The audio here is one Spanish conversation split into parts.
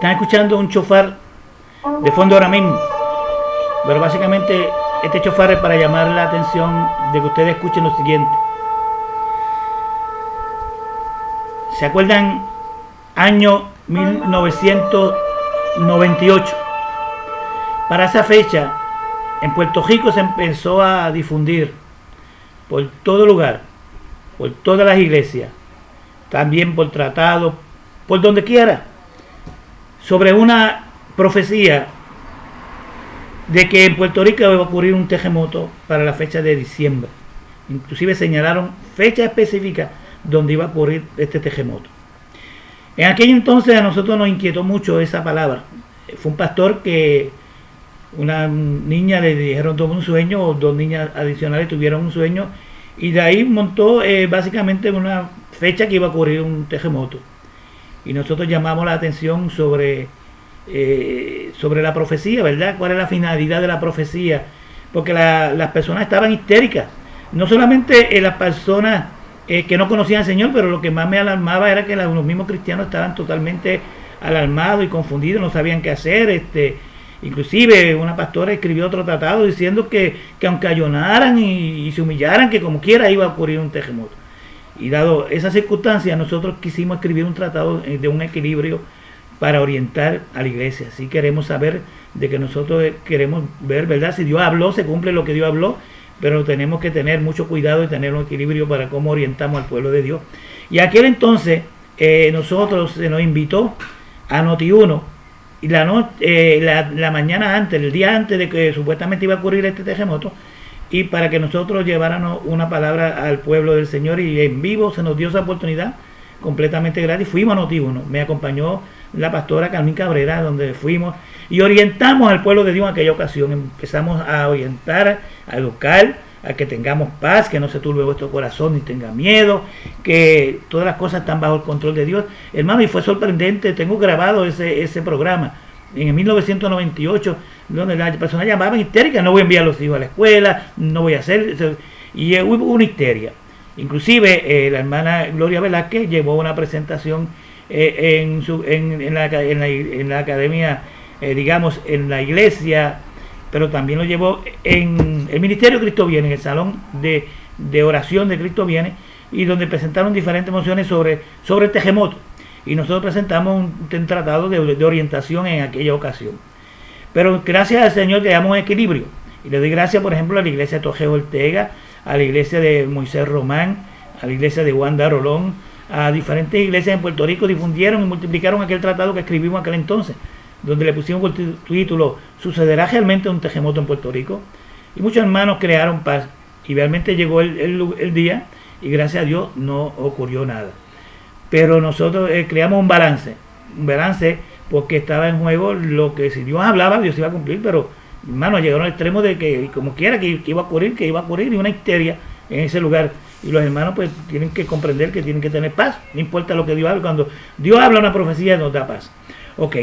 Están escuchando un chofar de fondo ahora mismo, pero básicamente este chofar es para llamar la atención de que ustedes escuchen lo siguiente. ¿Se acuerdan? Año 1998. Para esa fecha, en Puerto Rico se empezó a difundir por todo lugar, por todas las iglesias, también por tratados, por donde quiera, sobre una profecía de que en Puerto Rico iba a ocurrir un terremoto para la fecha de diciembre. Inclusive señalaron fecha específica donde iba a ocurrir este terremoto. En aquel entonces a nosotros nos inquietó mucho esa palabra. Fue un pastor que una niña le dijeron tuvo un sueño, o dos niñas adicionales tuvieron un sueño, y de ahí montó básicamente una fecha que iba a ocurrir un terremoto. Y nosotros llamamos la atención sobre la profecía, ¿verdad? ¿Cuál es la finalidad de la profecía? Porque las personas estaban histéricas. No solamente las personas que no conocían al Señor, pero lo que más me alarmaba era que los mismos cristianos estaban totalmente alarmados y confundidos, no sabían qué hacer. Inclusive una pastora escribió otro tratado diciendo que aunque ayunaran y se humillaran, que como quiera iba a ocurrir un terremoto. Y dado esas circunstancias, nosotros quisimos escribir un tratado de un equilibrio para orientar a la iglesia. Así queremos saber de que nosotros queremos ver, ¿verdad? Si Dios habló, se cumple lo que Dios habló, pero tenemos que tener mucho cuidado y tener un equilibrio para cómo orientamos al pueblo de Dios. Y aquel entonces nosotros se nos invitó a Noti1, y la mañana antes, el día antes de que supuestamente iba a ocurrir este terremoto, y para que nosotros lleváramos una palabra al pueblo del Señor, y en vivo se nos dio esa oportunidad completamente gratis. Fuimos a Noti1, me acompañó la pastora Carmen Cabrera, donde fuimos y orientamos al pueblo de Dios en aquella ocasión. Empezamos a orientar, a educar, a que tengamos paz, que no se turbe vuestro corazón ni tenga miedo, que todas las cosas están bajo el control de Dios. Hermano, y fue sorprendente, tengo grabado ese programa en el 1998, donde las personas llamaban histéricas: no voy a enviar a los hijos a la escuela, no voy a hacer, y hubo una histeria. Inclusive la hermana Gloria Velázquez llevó una presentación en la academia, digamos, en la iglesia, pero también lo llevó en el Ministerio Cristo Viene, en el salón de oración de Cristo Viene, y donde presentaron diferentes mociones sobre el terremoto. Y nosotros presentamos un tratado de orientación en aquella ocasión. Pero gracias al Señor le damos un equilibrio. Y le doy gracias, por ejemplo, a la iglesia de Torres Ortega, a la iglesia de Moisés Román, a la iglesia de Wanda Rolón, a diferentes iglesias en Puerto Rico. Difundieron y multiplicaron aquel tratado que escribimos aquel entonces, donde le pusimos por título: ¿sucederá realmente un terremoto en Puerto Rico? Y muchos hermanos crearon paz, y realmente llegó el día, y gracias a Dios no ocurrió nada. Pero nosotros creamos un balance porque estaba en juego lo que, si Dios hablaba, Dios iba a cumplir. Pero hermanos, llegaron al extremo de que como quiera que iba a ocurrir, y una histeria en ese lugar. Y los hermanos pues tienen que comprender que tienen que tener paz, no importa lo que Dios habla. Cuando Dios habla una profecía, nos da paz. Ok,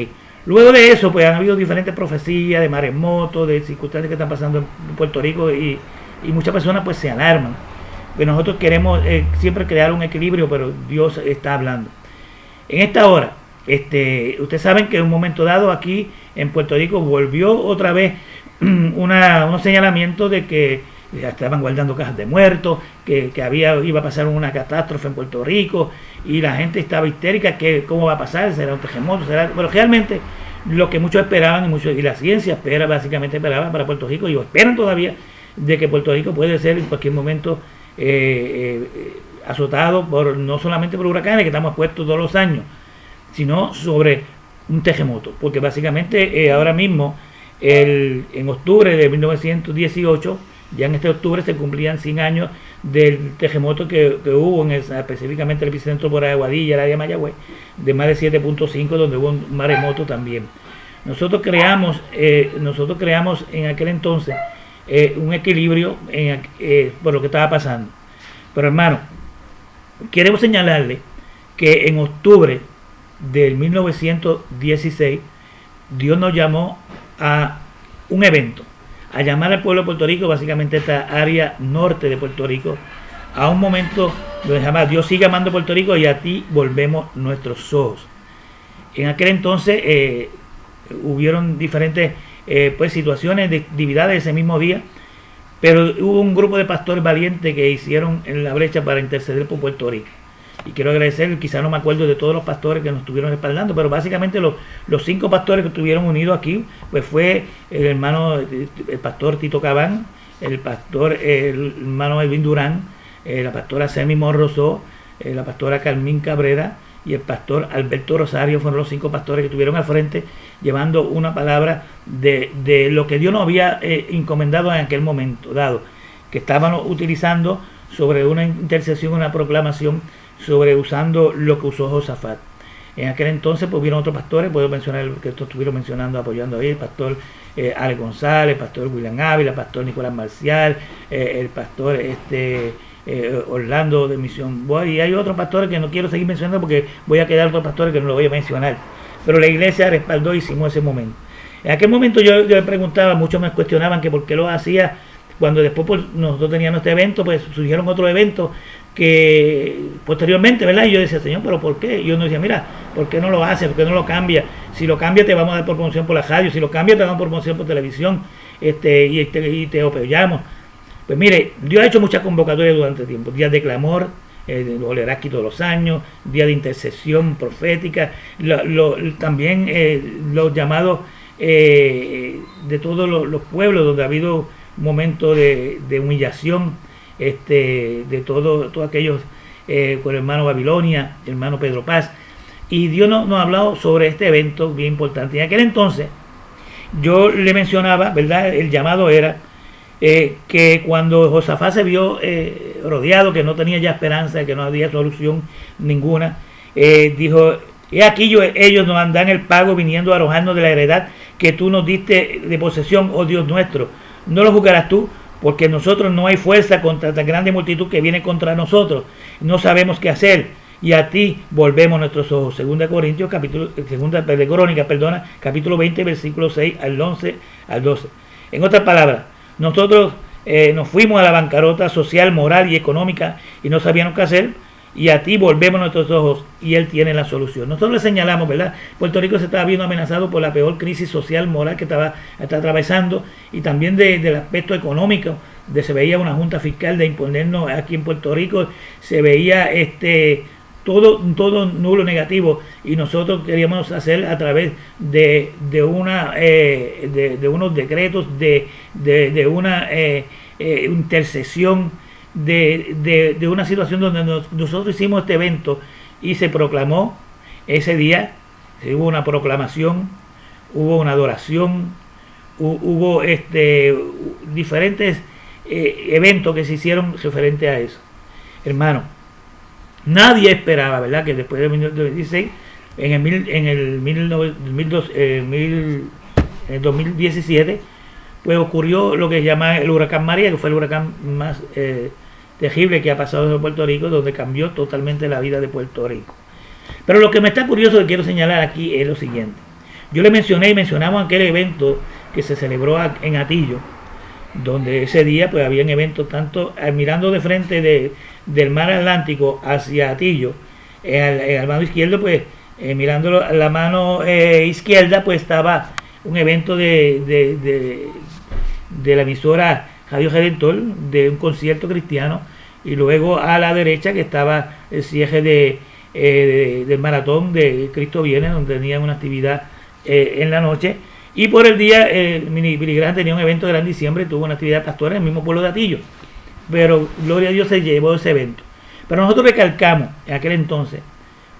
luego de eso pues han habido diferentes profecías de maremotos, de circunstancias que están pasando en Puerto Rico, y muchas personas pues se alarman. Pues nosotros queremos siempre crear un equilibrio, pero Dios está hablando. En esta hora, ustedes saben que en un momento dado aquí en Puerto Rico volvió otra vez unos señalamientos de que ya estaban guardando cajas de muertos, que iba a pasar una catástrofe en Puerto Rico, y la gente estaba histérica, que cómo va a pasar, será un terremoto, pero realmente lo que muchos esperaban, y la ciencia básicamente esperaba para Puerto Rico, y esperan todavía, de que Puerto Rico puede ser en cualquier momento azotado no solamente por huracanes, que estamos expuestos todos los años, sino sobre un terremoto, porque básicamente ahora mismo en octubre de 1918, ya en este octubre se cumplían 100 años del terremoto que hubo específicamente el epicentro por Aguadilla, el área de Mayagüez, de más de 7.5, donde hubo un maremoto también. Nosotros creamos en aquel entonces un equilibrio por lo que estaba pasando. Pero hermano, queremos señalarle que en octubre del 1916 Dios nos llamó a un evento, a llamar al pueblo de Puerto Rico, básicamente esta área norte de Puerto Rico, a un momento donde jamás Dios sigue amando a Puerto Rico, y a ti volvemos nuestros ojos. En aquel entonces hubieron diferentes pues situaciones de actividades ese mismo día, pero hubo un grupo de pastores valientes que hicieron en la brecha para interceder por Puerto Rico. Y quiero agradecer, quizá no me acuerdo de todos los pastores que nos estuvieron respaldando, pero básicamente los 5 pastores que estuvieron unidos aquí, pues fue el hermano, el pastor Tito Cabán, el hermano Edwin Durán, la pastora Semi Morrosó, la pastora Carmín Cabrera y el pastor Alberto Rosario. Fueron los 5 pastores que estuvieron al frente llevando una palabra de lo que Dios nos había encomendado en aquel momento dado, que estábamos utilizando sobre una intercesión, una proclamación, sobre usando lo que usó Josafat. En aquel entonces pues hubieron otros pastores, puedo mencionar que estos estuvieron mencionando, apoyando ahí, el pastor Ale González, el pastor William Ávila, el pastor Nicolás Marcial, el pastor Orlando de Misión Boy, y hay otros pastores que no quiero seguir mencionando porque voy a quedar otros pastores que no los voy a mencionar, pero la iglesia respaldó y hicimos ese momento. En aquel momento yo le preguntaba, muchos me cuestionaban que por qué lo hacía, cuando después pues, nosotros teníamos este evento, pues surgieron otros eventos que posteriormente, ¿verdad? Y yo decía, Señor, ¿pero por qué? Y uno decía, mira, ¿por qué no lo hace? ¿Por qué no lo cambia? Si lo cambia te vamos a dar por promoción por la radio, si lo cambia te damos por promoción por televisión, y te apoyamos. Pues mire, Dios ha hecho muchas convocatorias durante el tiempo, días de clamor, los Oleraski todos los años, días de intercesión profética, también los llamados de todos los pueblos donde ha habido momentos de humillación, de todos aquellos con el hermano Babilonia, el hermano Pedro Paz, y Dios nos ha hablado sobre este evento bien importante. En aquel entonces yo le mencionaba, ¿verdad? El llamado era que cuando Josafat se vio rodeado, que no tenía ya esperanza, que no había solución ninguna, dijo, he aquí ellos nos dan el pago viniendo a arrojarnos de la heredad que tú nos diste de posesión, oh Dios nuestro. No lo juzgarás tú, porque nosotros no hay fuerza contra tan grande multitud que viene contra nosotros. No sabemos qué hacer, y a ti volvemos nuestros ojos. Segunda de Crónicas, capítulo 20, versículo 6 al 11 al 12. En otras palabras, nosotros nos fuimos a la bancarrota social, moral y económica y no sabíamos qué hacer, y a ti volvemos nuestros ojos y Él tiene la solución. Nosotros le señalamos, ¿verdad? Puerto Rico se estaba viendo amenazado por la peor crisis social, moral que está atravesando, y también del aspecto económico, se veía una junta fiscal de imponernos aquí en Puerto Rico, se veía todo nulo negativo, y nosotros queríamos hacer a través de unos decretos, de una intercesión, de una situación donde nosotros hicimos este evento y se proclamó ese día, hubo una proclamación, hubo una adoración, hubo diferentes eventos que se hicieron referente a eso. Hermano, nadie esperaba, ¿verdad?, que después del 2016, en el 2017, pues ocurrió lo que se llama el huracán María, que fue el huracán más terrible que ha pasado en Puerto Rico, donde cambió totalmente la vida de Puerto Rico. Pero lo que me está curioso que quiero señalar aquí es lo siguiente. Yo le mencionamos aquel evento que se celebró en Atillo, donde ese día pues habían eventos tanto mirando de frente del mar Atlántico hacia Atillo, en la mano izquierda, pues mirando la mano izquierda, pues estaba un evento de la emisora Radio Redentor, de un concierto cristiano, y luego a la derecha que estaba el cierre del maratón de Cristo Viene, donde tenían una actividad en la noche, y por el día Billy Graham tenía un evento de Gran Diciembre, tuvo una actividad pastoral en el mismo pueblo de Atillo, pero gloria a Dios se llevó ese evento. Pero nosotros recalcamos en aquel entonces,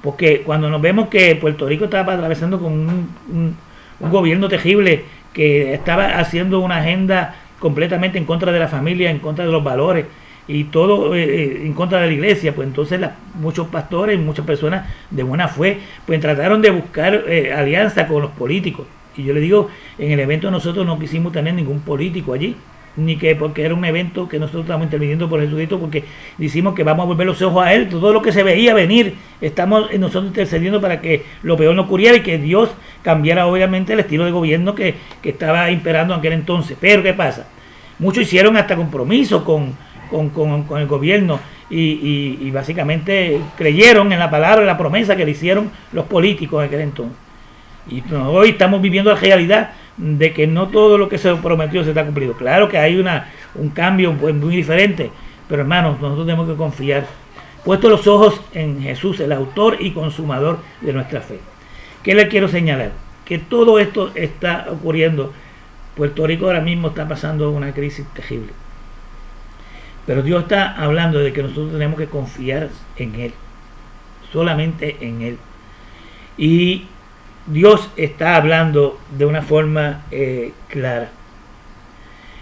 porque cuando nos vemos que Puerto Rico estaba atravesando con un gobierno terrible que estaba haciendo una agenda completamente en contra de la familia, en contra de los valores y todo en contra de la iglesia, pues entonces muchos pastores, muchas personas de buena fe, pues trataron de buscar alianza con los políticos. Y yo le digo, en el evento nosotros no quisimos tener ningún político allí, ni que porque era un evento que nosotros estamos interviniendo por Jesucristo, porque decimos que vamos a volver los ojos a Él, todo lo que se veía venir, estamos nosotros intercediendo para que lo peor no ocurriera y que Dios cambiara obviamente el estilo de gobierno que estaba imperando en aquel entonces. Pero ¿qué pasa? Muchos hicieron hasta compromiso con el gobierno, y básicamente creyeron en la palabra, en la promesa que le hicieron los políticos en aquel entonces. Y hoy estamos viviendo la realidad de que no todo lo que se prometió se está cumplido. Claro que hay un cambio muy diferente, pero hermanos, nosotros tenemos que confiar, puesto los ojos en Jesús, el autor y consumador de nuestra fe. ¿Qué le quiero señalar? Que todo esto está ocurriendo. Puerto Rico ahora mismo está pasando una crisis terrible. Pero Dios está hablando de que nosotros tenemos que confiar en Él, solamente en Él. Y Dios está hablando de una forma clara.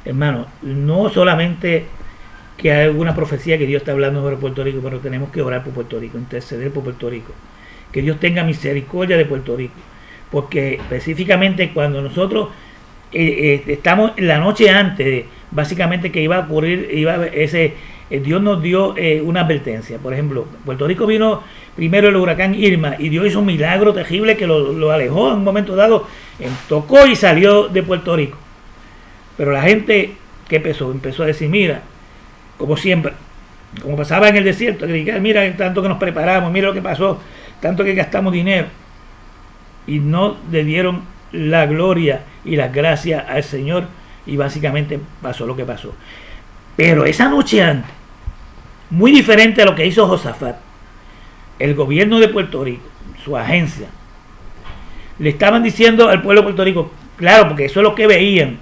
Hermano, no solamente que hay alguna profecía que Dios está hablando sobre Puerto Rico, pero tenemos que orar por Puerto Rico, interceder por Puerto Rico. Que Dios tenga misericordia de Puerto Rico. Porque específicamente cuando nosotros estamos la noche antes, básicamente que iba a ocurrir, Dios nos dio una advertencia. Por ejemplo, Puerto Rico vino primero el huracán Irma y Dios hizo un milagro terrible que lo alejó en un momento dado, tocó y salió de Puerto Rico. Pero la gente, ¿qué empezó a decir? Mira, como siempre, como pasaba en el desierto, mira tanto que nos preparamos, mira lo que pasó, tanto que gastamos dinero, y no le dieron la gloria y las gracias al Señor, y básicamente pasó lo que pasó. Pero esa noche antes, muy diferente a lo que hizo Josafat, el gobierno de Puerto Rico, su agencia, le estaban diciendo al pueblo de Puerto Rico, claro, porque eso es lo que veían,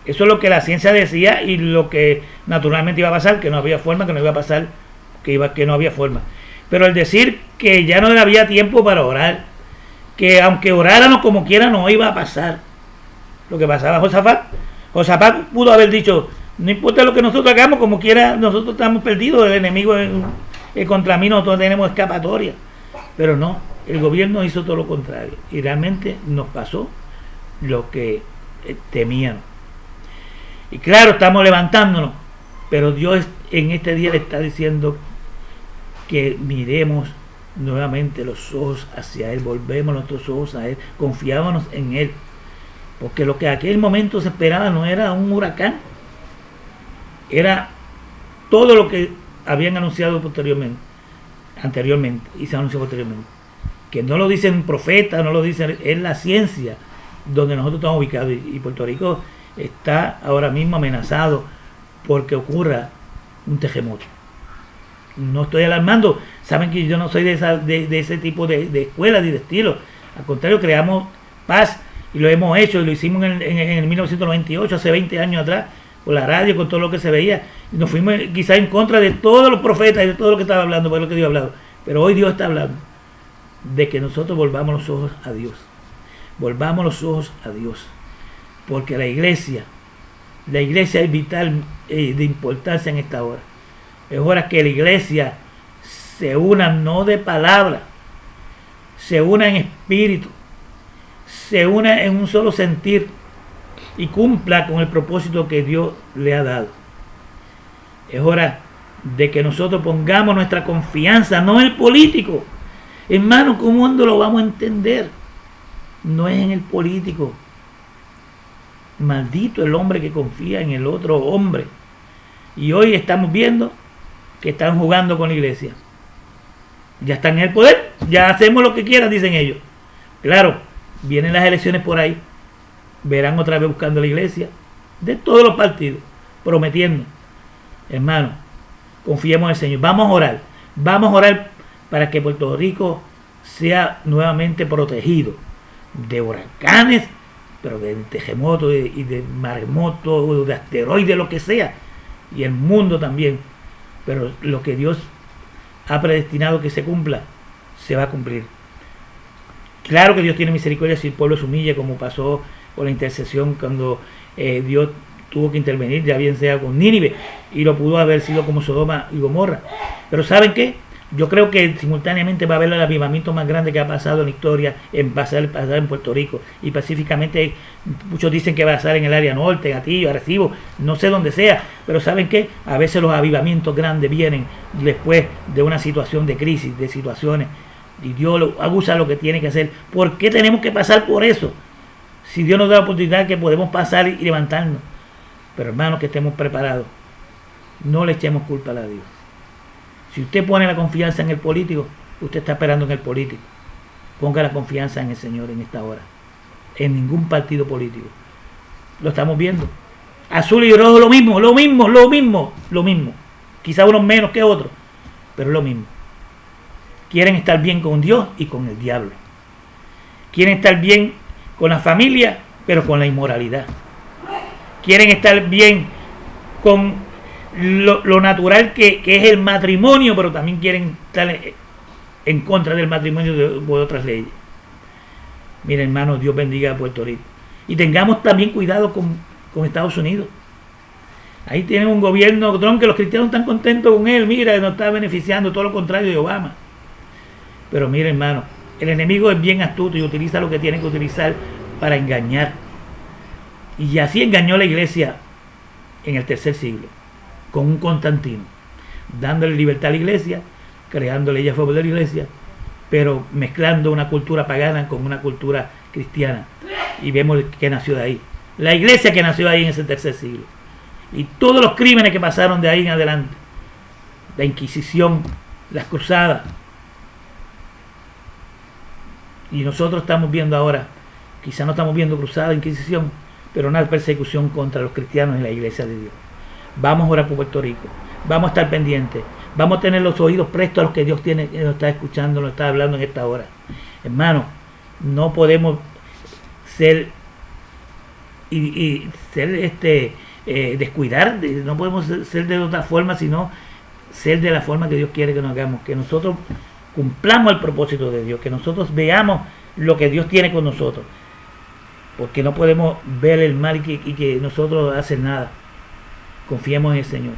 eso es lo que la ciencia decía y lo que naturalmente iba a pasar, que no había forma, que no iba a pasar, que no había forma. Pero al decir que ya no había tiempo para orar, que aunque oráramos como quiera no iba a pasar lo que pasaba Josafat pudo haber dicho, no importa lo que nosotros hagamos, como quiera nosotros estamos perdidos, el enemigo es contra mí, nosotros tenemos escapatoria. Pero no, el gobierno hizo todo lo contrario y realmente nos pasó lo que temían. Y claro, estamos levantándonos, pero Dios en este día le está diciendo que miremos nuevamente los ojos hacia Él, volvemos nuestros ojos a Él, confiábamos en Él, porque lo que en aquel momento se esperaba no era un huracán, era todo lo que habían anunciado anteriormente y se anunció posteriormente, que no lo dicen profetas, no lo dicen, es la ciencia donde nosotros estamos ubicados, y Puerto Rico está ahora mismo amenazado porque ocurra un terremoto. No estoy alarmando, saben que yo no soy de ese tipo de escuelas y de estilo, al contrario, creamos paz y lo hemos hecho y lo hicimos en el 1998, hace 20 años atrás, con la radio, con todo lo que se veía, y nos fuimos quizás en contra de todos los profetas y de todo lo que estaba hablando, por lo que Dios ha hablado, pero hoy Dios está hablando de que nosotros volvamos los ojos a Dios, volvamos los ojos a Dios, porque la iglesia es vital, de importancia en esta hora. Es hora que la iglesia se una, no de palabra, se una en espíritu, se una en un solo sentir y cumpla con el propósito que Dios le ha dado. Es hora de que nosotros pongamos nuestra confianza, no en el político. Hermano, ¿cómo lo vamos a entender? No es en el político. Maldito el hombre que confía en el otro hombre. Y hoy estamos viendo que están jugando con la iglesia. Ya están en el poder, ya hacemos lo que quieran, dicen ellos. Claro, vienen las elecciones por ahí, verán otra vez buscando la iglesia, de todos los partidos, prometiendo. Hermano, confiemos en el Señor, vamos a orar para que Puerto Rico sea nuevamente protegido de huracanes, pero de terremotos y de maremotos, de asteroides, lo que sea, y el mundo también. Pero lo que Dios ha predestinado que se cumpla, se va a cumplir. Claro que Dios tiene misericordia si el pueblo se humilla, como pasó con la intercesión cuando Dios tuvo que intervenir, ya bien sea con Nínive, y lo pudo haber sido como Sodoma y Gomorra. Pero ¿saben qué? Yo creo que simultáneamente va a haber el avivamiento más grande que ha pasado en la historia, pasar en Puerto Rico, y específicamente muchos dicen que va a pasar en el área norte, Gatillo, Arecibo, no sé dónde sea, pero ¿saben qué? A veces los avivamientos grandes vienen después de una situación de crisis, de situaciones, y Dios usa lo que tiene que hacer. ¿Por qué tenemos que pasar por eso? Si Dios nos da la oportunidad que podemos pasar y levantarnos. Pero hermanos, que estemos preparados, no le echemos culpa a Dios. Si usted pone la confianza en el político, usted está esperando en el político. Ponga la confianza en el Señor en esta hora. En ningún partido político. Lo estamos viendo. Azul y rojo lo mismo. Quizá unos menos que otros, pero es lo mismo. Quieren estar bien con Dios y con el diablo. Quieren estar bien con la familia, pero con la inmoralidad. Quieren estar bien con lo natural que es el matrimonio, pero también quieren estar en contra del matrimonio de otras leyes. Miren, hermanos, Dios bendiga a Puerto Rico. Y tengamos también cuidado con Estados Unidos. Ahí tienen un gobierno Trump que los cristianos están contentos con él. Mira, nos está beneficiando, todo lo contrario de Obama. Pero mire, hermano, el enemigo es bien astuto y utiliza lo que tiene que utilizar para engañar. Y así engañó la iglesia en el tercer siglo, con un Constantino, dándole libertad a la iglesia, creando leyes a favor de la iglesia, pero mezclando una cultura pagana con una cultura cristiana. Y vemos que nació de ahí. La iglesia que nació ahí en ese tercer siglo. Y todos los crímenes que pasaron de ahí en adelante. La Inquisición, las cruzadas. Y nosotros estamos viendo ahora, quizá no estamos viendo cruzada, Inquisición, pero una persecución contra los cristianos en la iglesia de Dios. Vamos a orar por Puerto Rico. Vamos a estar pendientes. Vamos a tener los oídos prestos a los que Dios tiene, nos está escuchando, nos está hablando en esta hora. Hermano, no podemos ser y ser descuidar, no podemos ser de otra forma, sino ser de la forma que Dios quiere que nos hagamos, que nosotros cumplamos el propósito de Dios, que nosotros veamos lo que Dios tiene con nosotros, porque no podemos ver el mal y que nosotros hacer nada. Confiemos en el Señor,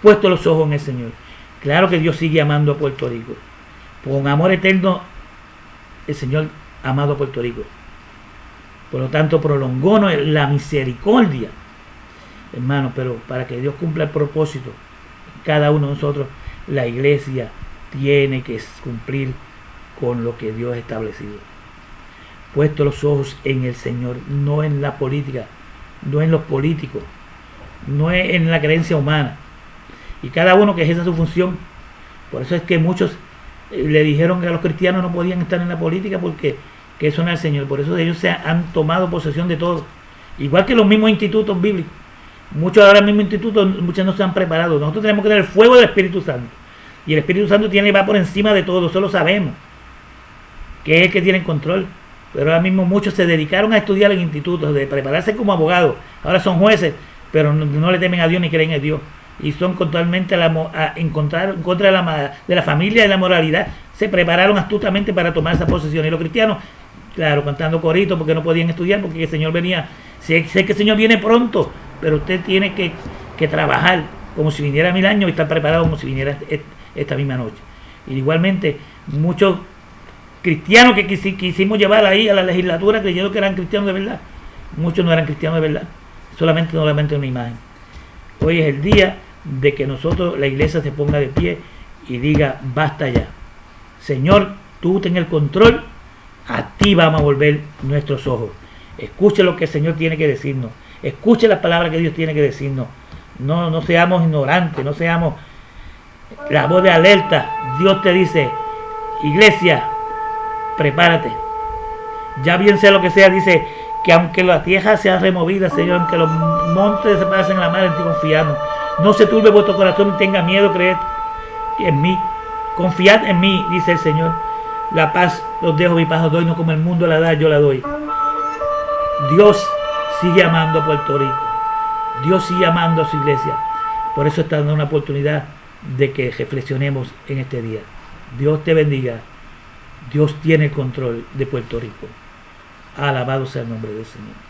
puesto los ojos en el Señor. Claro que Dios sigue amando a Puerto Rico, con amor eterno. El Señor ha amado a Puerto Rico, por lo tanto prolongó la misericordia, hermano, pero para que Dios cumpla el propósito cada uno de nosotros, la iglesia tiene que cumplir con lo que Dios ha establecido. Puesto los ojos en el Señor, no en la política, no en los políticos, no en la creencia humana. Y cada uno que ejerza su función. Por eso es que muchos le dijeron que a los cristianos no podían estar en la política porque que eso no es el Señor. Por eso ellos se han tomado posesión de todo. Igual que los mismos institutos bíblicos. Muchos ahora mismos institutos, muchos no se han preparado. Nosotros tenemos que tener el fuego del Espíritu Santo. Y el Espíritu Santo va por encima de todo. Eso lo sabemos. Que es el que tiene el control. Pero ahora mismo muchos se dedicaron a estudiar en institutos, de prepararse como abogados. Ahora son jueces, pero no le temen a Dios ni creen en Dios. Y son totalmente en contra de la familia y de la moralidad. Se prepararon astutamente para tomar esa posesión. Y los cristianos, claro, cantando coritos porque no podían estudiar, porque el Señor venía. Sé que el Señor viene pronto, pero usted tiene que trabajar como si viniera 1000 años y estar preparado como si viniera esta misma noche. Y igualmente, muchos cristianos que quisimos llevar ahí a la legislatura creyendo que eran cristianos de verdad. Muchos no eran cristianos de verdad, solamente una imagen. Hoy es el día de que nosotros, la iglesia, se ponga de pie y diga: basta ya, Señor, tú ten el control, a ti vamos a volver nuestros ojos. Escuche lo que el Señor tiene que decirnos, escuche las palabras que Dios tiene que decirnos. No seamos ignorantes, no seamos la voz de alerta. Dios te dice: iglesia, prepárate. Ya bien sea lo que sea, dice que aunque la tierra sea removida, Señor, aunque los montes se pasen en la mar, en ti confiamos. No se turbe vuestro corazón ni tenga miedo, creed en mí. Confiad en mí, dice el Señor. La paz los dejo, mi paz os doy, no como el mundo la da, yo la doy. Dios sigue amando a Puerto Rico. Dios sigue amando a su iglesia. Por eso está dando una oportunidad de que reflexionemos en este día. Dios te bendiga. Dios tiene el control de Puerto Rico. Alabado sea el nombre del Señor.